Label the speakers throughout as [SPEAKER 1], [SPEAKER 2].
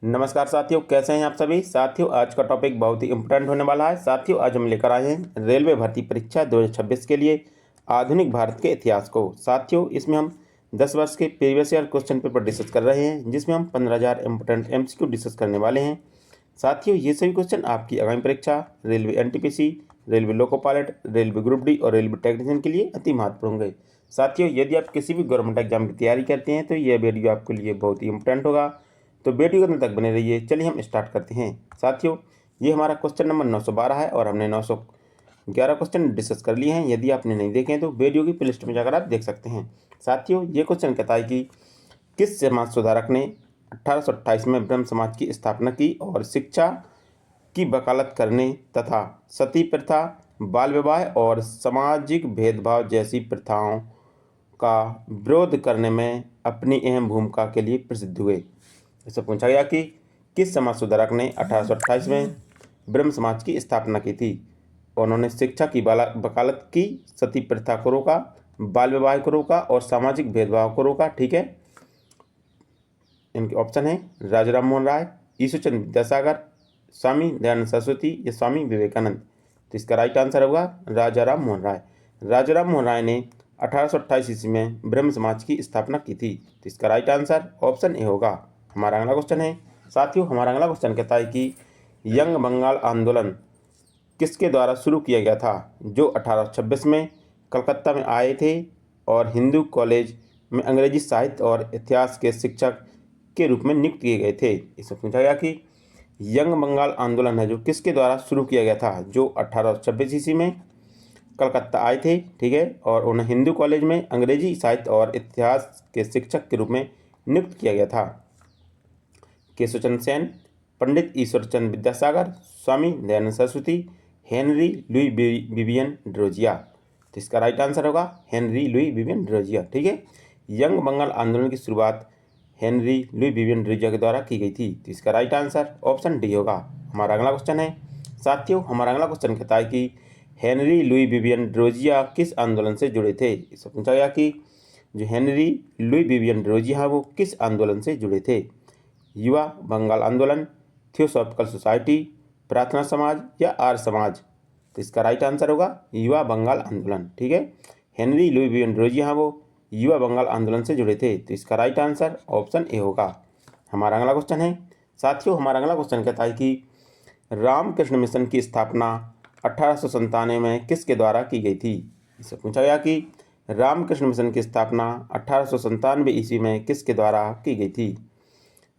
[SPEAKER 1] नमस्कार साथियों, कैसे हैं आप सभी। साथियों, आज का टॉपिक बहुत ही इम्पोर्टेंट होने वाला है। साथियों, आज हम लेकर आए हैं रेलवे भर्ती परीक्षा 2026 के लिए आधुनिक भारत के इतिहास को। साथियों, इसमें हम 10 वर्ष के previous year question paper discuss कर रहे हैं, जिसमें हम 15,000 इम्पोर्टेंट MCQ डिस्कस करने वाले हैं। साथियों, ये सभी क्वेश्चन आपकी आगामी परीक्षा railway NTPC, railway loco pilot, railway group D और रेलवे टेक्नीशियन के लिए अति महत्वपूर्ण होंगे। साथियों, यदि आप किसी भी गवर्नमेंट एग्जाम की तैयारी करते हैं तो यह वीडियो आपके लिए बहुत ही इंपॉर्टेंट होगा, तो वीडियो के अंत तक बने रहिए। चलिए हम स्टार्ट करते हैं। साथियों, ये हमारा क्वेश्चन नंबर 912 है और हमने 911 क्वेश्चन डिस्कस कर लिए हैं। यदि आपने नहीं देखे हैं तो वीडियो की प्लेलिस्ट में जाकर आप देख सकते हैं। साथियों, ये क्वेश्चन कहता है कि किस समाज सुधारक ने 1828 में ब्रह्म समाज की स्थापना की और शिक्षा की वकालत करने तथा सती प्रथा, बाल विवाह और सामाजिक भेदभाव जैसी प्रथाओं का विरोध करने में अपनी अहम भूमिका के लिए प्रसिद्ध हुए। इससे पूछा गया कि किस समाज सुधारक ने 1828 में ब्रह्म समाज की स्थापना की थी। उन्होंने शिक्षा की वकालत की, सती प्रथा को रोका, बाल विवाह को रोका और सामाजिक भेदभाव को रोका। ठीक है, इनके ऑप्शन है राजा राम मोहन राय, ईश्वरचंद्र विद्यासागर, स्वामी दयानंद सरस्वती या स्वामी विवेकानंद। तो इसका राइट आंसर होगा राजा राम मोहन राय। राजा राम मोहन राय ने 1828 ईस्वी में ब्रह्म समाज की स्थापना की थी। तो इसका राइट आंसर ऑप्शन ए होगा। हमारा अगला क्वेश्चन है। साथियों, हमारा अगला क्वेश्चन कहता है कि यंग बंगाल आंदोलन किसके द्वारा शुरू किया गया था, जो 1826 में कलकत्ता में आए थे और हिंदू कॉलेज में अंग्रेजी साहित्य और इतिहास के शिक्षक के रूप में नियुक्त किए गए थे। इसमें पूछा गया कि यंग बंगाल आंदोलन है जो किसके द्वारा शुरू किया गया था, जो 1826 ईस्वी में कलकत्ता आए थे। ठीक है, और उन्हें हिंदू कॉलेज में अंग्रेजी साहित्य और इतिहास के शिक्षक के रूप में नियुक्त किया गया था। Keshab Chandra Sen, Pandit Ishwar Chandra Vidyasagar, Swami Dayanand Saraswati, Henry Louis Vivian Derozio. तो इसका राइट आंसर होगा हेनरी लुई विवियन डिरोजिया। ठीक है, यंग बंगाल आंदोलन की शुरुआत हेनरी लुई विवियन डिरोजिया के द्वारा की गई थी। तो इसका राइट आंसर ऑप्शन डी होगा। हमारा अगला क्वेश्चन है। साथियों, हमारा अगला क्वेश्चन कहता है कि हेनरी लुई विवियन डिरोजिया किस आंदोलन से जुड़े थे। इससे पूछा गया कि जो हेनरी लुई विवियन डिरोजिया है वो किस आंदोलन से जुड़े थे। युवा बंगाल आंदोलन, थियोसॉफिकल सोसाइटी, प्रार्थना समाज या आर्य समाज। तो इसका राइट आंसर होगा युवा बंगाल आंदोलन। ठीक है, हेनरी लुई विवियन डिरोजिया है वो युवा बंगाल आंदोलन से जुड़े थे। तो इसका राइट आंसर ऑप्शन ए होगा। हमारा अगला क्वेश्चन है। साथियों, हमारा अगला क्वेश्चन कहता है कि रामकृष्ण मिशन की स्थापना 1897 में किसके द्वारा की गई थी। इससे पूछा गया कि रामकृष्ण मिशन की स्थापना 1897 ईस्वी में किसके द्वारा की गई थी।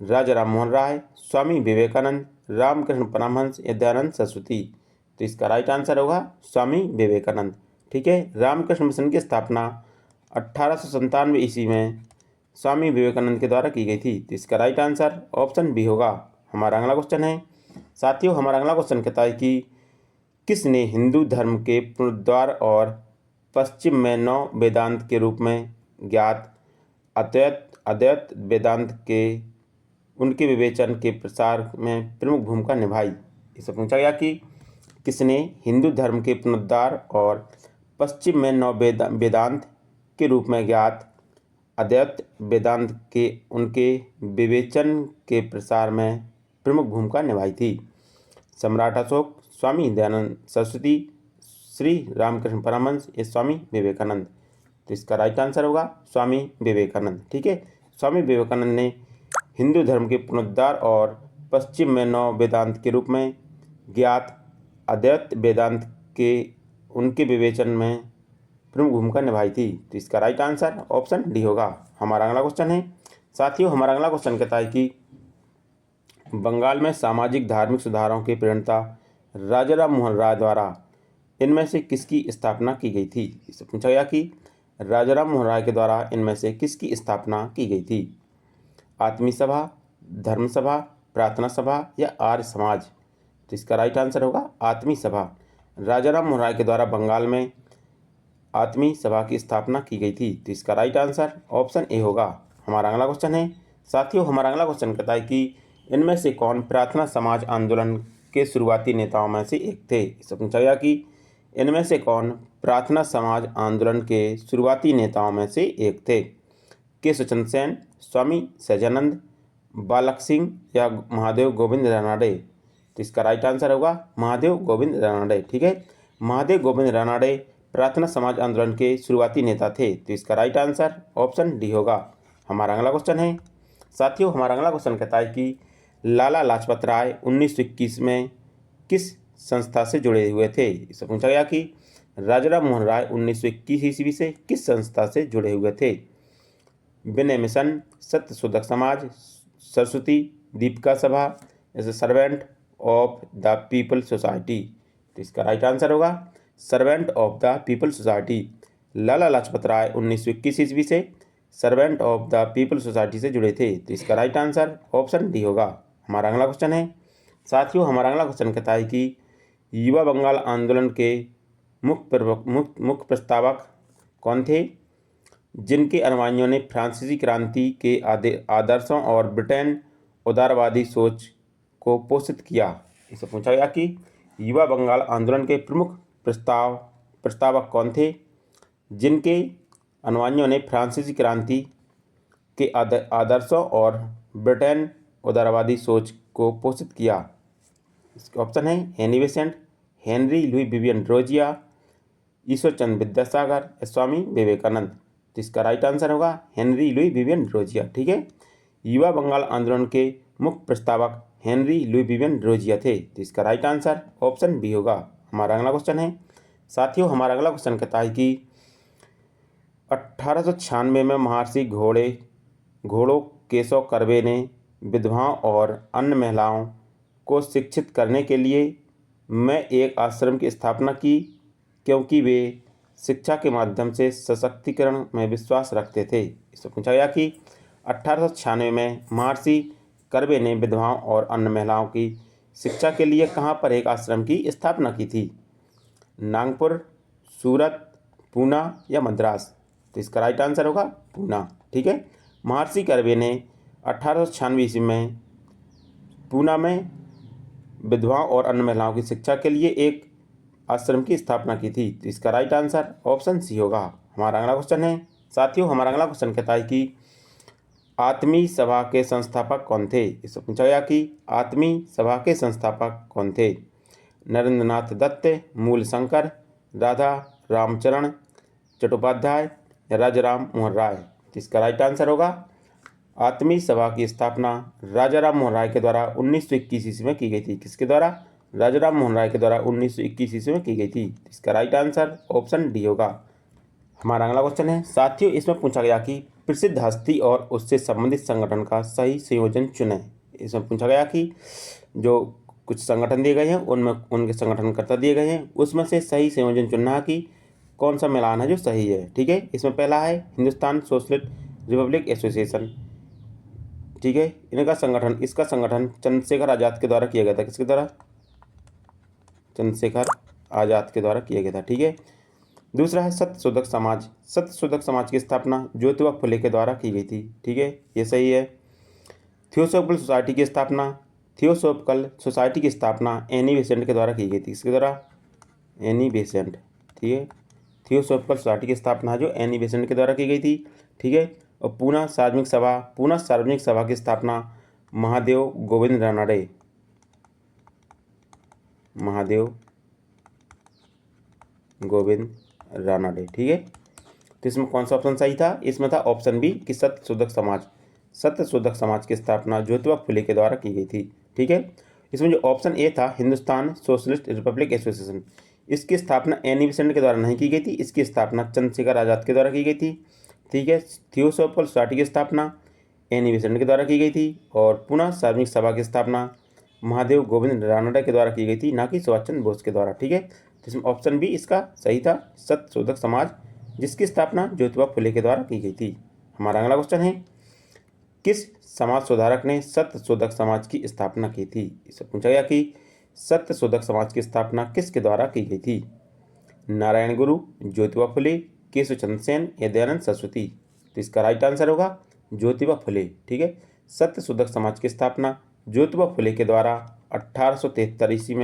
[SPEAKER 1] राजा राम मोहन राय, स्वामी विवेकानंद, रामकृष्ण परमहंस या दयानंद सरस्वती। तो इसका राइट आंसर होगा स्वामी विवेकानंद। ठीक है, रामकृष्ण मिशन की स्थापना 1897 ईस्वी में स्वामी विवेकानंद के द्वारा की गई थी। तो इसका राइट आंसर ऑप्शन बी होगा। हमारा अगला क्वेश्चन है। साथियों, हमारा अगला क्वेश्चन कहता है कि किसने हिंदू धर्म के पुनरुद्धार और पश्चिम में नव वेदांत के रूप में ज्ञात अद्वैत वेदांत के उनके विवेचन के प्रसार में प्रमुख भूमिका निभाई। इससे पूछा गया कि किसने हिंदू धर्म के पुनरुद्धार और पश्चिम में नव वेदांत के रूप में ज्ञात अद्वैत वेदांत के उनके विवेचन के प्रसार में प्रमुख भूमिका निभाई थी। सम्राट अशोक, स्वामी दयानंद सरस्वती, श्री रामकृष्ण परमहंस या स्वामी विवेकानंद। तो इसका राइट आंसर होगा स्वामी विवेकानंद। ठीक है, स्वामी विवेकानंद ने हिंदू धर्म के पुनरुद्धार और पश्चिम में नव वेदांत के रूप में ज्ञात अद्वैत वेदांत के उनके विवेचन में प्रमुख भूमिका निभाई थी। तो इसका राइट आंसर ऑप्शन डी होगा। हमारा अगला क्वेश्चन है। साथियों, हमारा अगला क्वेश्चन कहता है कि बंगाल में सामाजिक धार्मिक सुधारों के प्रणेता राजा राम मोहन राय द्वारा इनमें से किसकी स्थापना की गई थी। इससे पूछा गया कि राजा राम मोहन राय के द्वारा इनमें से किसकी स्थापना की गई थी। आत्मी सभा, धर्म सभा, प्रार्थना सभा या आर्य समाज। तो इसका राइट आंसर होगा आत्मी सभा। राजा राम मोहन राय के द्वारा बंगाल में आत्मी सभा की स्थापना की गई थी। तो इसका राइट आंसर ऑप्शन ए होगा। हमारा अगला क्वेश्चन है। साथियों, हमारा अगला क्वेश्चन कहता है कि इनमें से कौन प्रार्थना समाज आंदोलन के शुरुआती नेताओं में से एक थे। इससे पूछा गया कि इनमें से कौन प्रार्थना समाज आंदोलन के शुरुआती नेताओं में से एक थे। केशवचंद्र सेन, स्वामी सहजानंद, बालक सिंह या महादेव गोविंद रानड़े? तो इसका राइट आंसर होगा महादेव गोविंद रानड़े। ठीक है, महादेव गोविंद रानड़े प्रार्थना समाज आंदोलन के शुरुआती नेता थे। तो इसका राइट आंसर ऑप्शन डी होगा। हमारा अगला क्वेश्चन है साथियों, हमारा अगला क्वेश्चन कहता है कि लाला लाजपत राय 1921 में किस संस्था से जुड़े हुए थे? इससे पूछा गया कि राजाराम मोहन राय 1921 ईस्वी से किस संस्था से जुड़े हुए थे? विनय मिशन, सत्य शोधक समाज, Saraswati Dipika Sabha, as servant of the people society? तो इसका राइट आंसर होगा servant of the people society. Lala Lajpat Rai 1921 ईस्वी से servant of the people society से जुड़े थे। तो इसका राइट आंसर ऑप्शन डी होगा। हमारा अगला क्वेश्चन है साथियों, हमारा अगला क्वेश्चन कहता है कि युवा बंगाल आंदोलन के मुख्य प्रस्तावक कौन थे, जिनके अनुयायियों ने फ्रांसीसी क्रांति के आदर्शों और ब्रिटेन उदारवादी सोच को पोषित किया? इसे पूछा गया कि युवा बंगाल आंदोलन के प्रमुख प्रस्तावक कौन थे, जिनके अनुयायियों ने फ्रांसीसी क्रांति के आदर्शों और ब्रिटेन उदारवादी सोच को पोषित किया? इसके ऑप्शन है Annie Besant, Henry Louis Vivian रोजिया, ईश्वरचंद्र विद्यासागर, स्वामी विवेकानंद? तो इसका राइट आंसर होगा हेनरी लुई विवियन रोजिया। ठीक है, युवा बंगाल आंदोलन के मुख्य प्रस्तावक हेनरी लुई विवियन रोजिया थे। तो इसका राइट आंसर ऑप्शन बी होगा। हमारा अगला क्वेश्चन है साथियों, हमारा अगला क्वेश्चन कहता है कि 1896 में महर्षि घोड़ो केशव कर्वे ने विधवाओं और अन्य महिलाओं को शिक्षित करने के लिए एक आश्रम की स्थापना की, क्योंकि वे शिक्षा के माध्यम से सशक्तिकरण में विश्वास रखते थे। इससे पूछा गया कि 1896 में महर्षि कर्वे ने विधवाओं और अन्य महिलाओं की शिक्षा के लिए कहाँ पर एक आश्रम की स्थापना की थी? नागपुर, सूरत, पूना या मद्रास? तो इसका राइट आंसर होगा पूना। ठीक है, महर्षि कर्वे ने 1896 ईस्वी में पूना में विधवाओं और अन्य महिलाओं की शिक्षा के लिए एक आश्रम की स्थापना की थी। तो इसका राइट आंसर ऑप्शन सी होगा। हमारा अगला क्वेश्चन है साथियों, हमारा अगला क्वेश्चन कहता है कि आत्मी सभा के संस्थापक कौन थे? इससे पूछा गया कि आत्मी सभा के संस्थापक कौन थे? नरेंद्रनाथ दत्त, मूलशंकर, राधा रामचरण चट्टोपाध्याय, राजाराम मोहन राय? तो इसका राइट आंसर होगा आत्मी सभा की स्थापना राजाराम मोहन राय के द्वारा 1921 ईस्वी में की गई थी। किसके द्वारा? राजाराम मोहन राय के द्वारा 1921 ईस्वी में की गई थी। इसका राइट आंसर ऑप्शन डी होगा। हमारा अगला क्वेश्चन है साथियों, इसमें पूछा गया कि प्रसिद्ध हस्ती और उससे संबंधित संगठन का सही संयोजन चुनें। इसमें पूछा गया कि जो कुछ संगठन दिए गए हैं उनमें उनके संगठनकर्ता दिए गए हैं, उसमें से सही संयोजन चुनना है कि कौन सा मिलान है जो सही है। ठीक है, इसमें पहला है हिंदुस्तान सोशलिस्ट रिपब्लिक एसोसिएशन। ठीक है, इसका संगठन चंद्रशेखर आज़ाद के द्वारा किया गया था। किसके द्वारा? चंद्रशेखर आज़ाद के द्वारा किया गया था। ठीक है, दूसरा है सत्य शोधक समाज। सत्य शोधक समाज की स्थापना ज्योतिबा फुले के द्वारा की गई थी। ठीक है, ये सही है। थियोसॉफिकल सोसाइटी की स्थापना एनी बेसेंट के द्वारा की गई थी। किसके द्वारा? Annie Besant. ठीक है, थियोसॉफिकल सोसाइटी की स्थापना जो एनी बेसेंट के द्वारा की गई थी। ठीक है, और पूना सार्वजनिक सभा की स्थापना महादेव गोविंद रानड़े ठीक है, तो इसमें कौन सा ऑप्शन सही था? इसमें था ऑप्शन बी कि सत्य शोधक समाज की स्थापना ज्योतिबा फुले के द्वारा की गई थी। ठीक है, इसमें जो ऑप्शन ए था हिंदुस्तान सोशलिस्ट रिपब्लिक एसोसिएशन, इसकी स्थापना एनी बेसेंट के द्वारा नहीं की गई थी, इसकी स्थापना चंद्रशेखर आज़ाद के द्वारा की गई थी। ठीक है, थियोसॉफिकल सोसाइटी की स्थापना एनी बेसेंट के द्वारा की गई थी, और पुनः सार्वजनिक सभा की स्थापना महादेव गोविंद रानड़े के द्वारा की गई थी, ना कि सुभाष चंद्र बोस के द्वारा। ठीक है, तो इसमें ऑप्शन बी इसका सही था, सत्य शोधक समाज, जिसकी स्थापना ज्योतिबा फुले के द्वारा की गई थी। हमारा अगला क्वेश्चन है किस समाज सुधारक ने सत्य शोधक समाज की स्थापना की थी? इससे पूछा गया कि सत्य शोधक समाज की स्थापना किसके द्वारा की गई थी? नारायण गुरु, ज्योतिबा फुले, केशव चंद्र सेन या दयानंद सरस्वती? तो इसका राइट आंसर होगा ज्योतिबा फुले। ठीक है, सत्य शोधक समाज की स्थापना ज्योतिबा फुले के द्वारा 1873 ईस्वी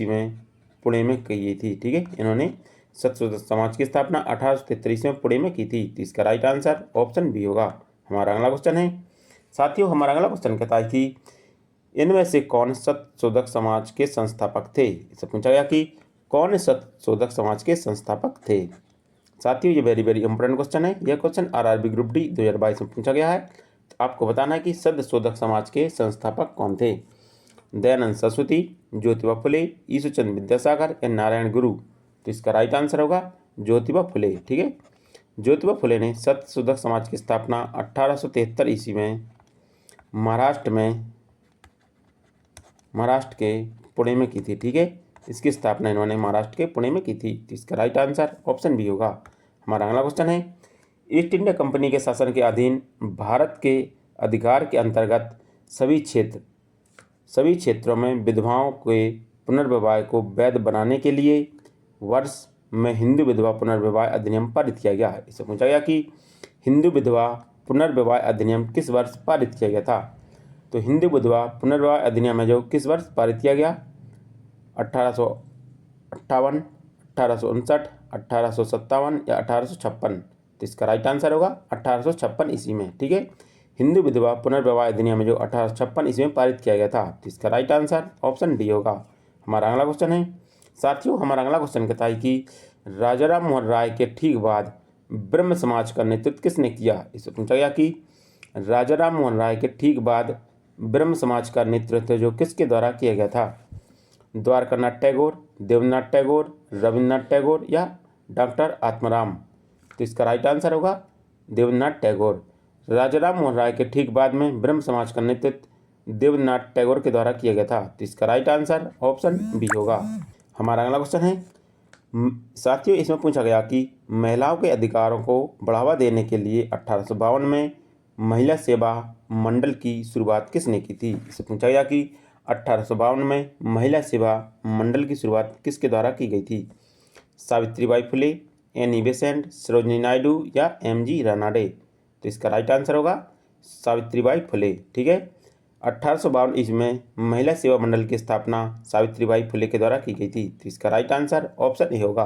[SPEAKER 1] में पुणे में की गई थी। ठीक है, इन्होंने सत्य शोधक समाज की स्थापना 1873 में पुणे में की थी। तो इसका राइट आंसर ऑप्शन बी होगा। हमारा अगला क्वेश्चन है साथियों, हमारा अगला क्वेश्चन कहता है कि इनमें से कौन सत्यशोधक समाज के संस्थापक थे। इससे पूछा गया कि कौन सत्यशोधक समाज के संस्थापक थे। साथियों ये वेरी वेरी इंपॉर्टेंट क्वेश्चन है। यह क्वेश्चन आरआरबी ग्रुप डी 2022 में पूछा गया है। तो आपको बताना है कि सत्यशोधक समाज के संस्थापक कौन थे। दयानंद सरस्वती, ज्योतिबा फुले, ईश्वरचंद्र विद्यासागर या नारायण गुरु। तो इसका राइट आंसर होगा ज्योतिबा फुले। ठीक है, ज्योतिबा फुले ने सत्यशोधक समाज की स्थापना 1873 ईस्वी में महाराष्ट्र के पुणे में की थी। ठीक है, इसकी स्थापना इन्होंने महाराष्ट्र के पुणे में की थी। तो इसका राइट आंसर ऑप्शन बी होगा। हमारा अगला क्वेश्चन है ईस्ट इंडिया कंपनी के शासन के अधीन भारत के अधिकार के अंतर्गत सभी क्षेत्रों में विधवाओं के पुनर्विवाह को वैध बनाने के लिए वर्ष में हिंदू विधवा पुनर्विवाह अधिनियम पारित किया गया है। इससे पूछा गया कि हिंदू विधवा पुनर्विवाह अधिनियम किस वर्ष पारित किया गया था। तो हिंदू विधवा पुनर्विवाह अधिनियम है जो किस वर्ष पारित किया गया, 1858, 1859, 1857 या 1856। तो इसका राइट आंसर होगा 1856 ईस्वी में। ठीक है, हिंदू विधवा पुनर्विवाह अधिनियम जो 1856 ईस्वी में पारित किया गया था। तो इसका राइट आंसर ऑप्शन डी होगा। हमारा अगला क्वेश्चन है साथियों, हमारा अगला क्वेश्चन कहता है कि राजा राम मोहन राय के ठीक बाद ब्रह्म समाज का नेतृत्व किसने किया। इससे पूछा गया कि राजा राम मोहन राय के ठीक बाद ब्रह्म समाज का नेतृत्व जो किसके द्वारा किया गया था। द्वारकानाथ टैगोर, देवेंद्रनाथ टैगोर, रविन्द्रनाथ टैगोर या डॉक्टर आत्माराम। तो इसका राइट आंसर होगा देवेंद्रनाथ टैगोर। राजा राम मोहन राय के ठीक बाद में ब्रह्म समाज का नेतृत्व देवेंद्रनाथ टैगोर के द्वारा किया गया था। तो इसका राइट आंसर ऑप्शन बी होगा। हमारा अगला क्वेश्चन है साथियों, इसमें पूछा गया कि महिलाओं के अधिकारों को बढ़ावा देने के लिए 1852 में महिला सेवा मंडल की शुरुआत किसने की थी। इससे पूछा गया कि 1852 में महिला सेवा मंडल की शुरुआत किसके द्वारा की गई थी। सावित्रीबाई फुले, एनी बेसेंट, सरोजिनी नायडू या एम.जी. रानाडे। तो इसका राइट आंसर होगा सावित्रीबाई फुले। ठीक है, 1852 ईस्वी में महिला सेवा मंडल की स्थापना सावित्रीबाई फुले के द्वारा की गई थी। तो इसका राइट आंसर ऑप्शन ए होगा।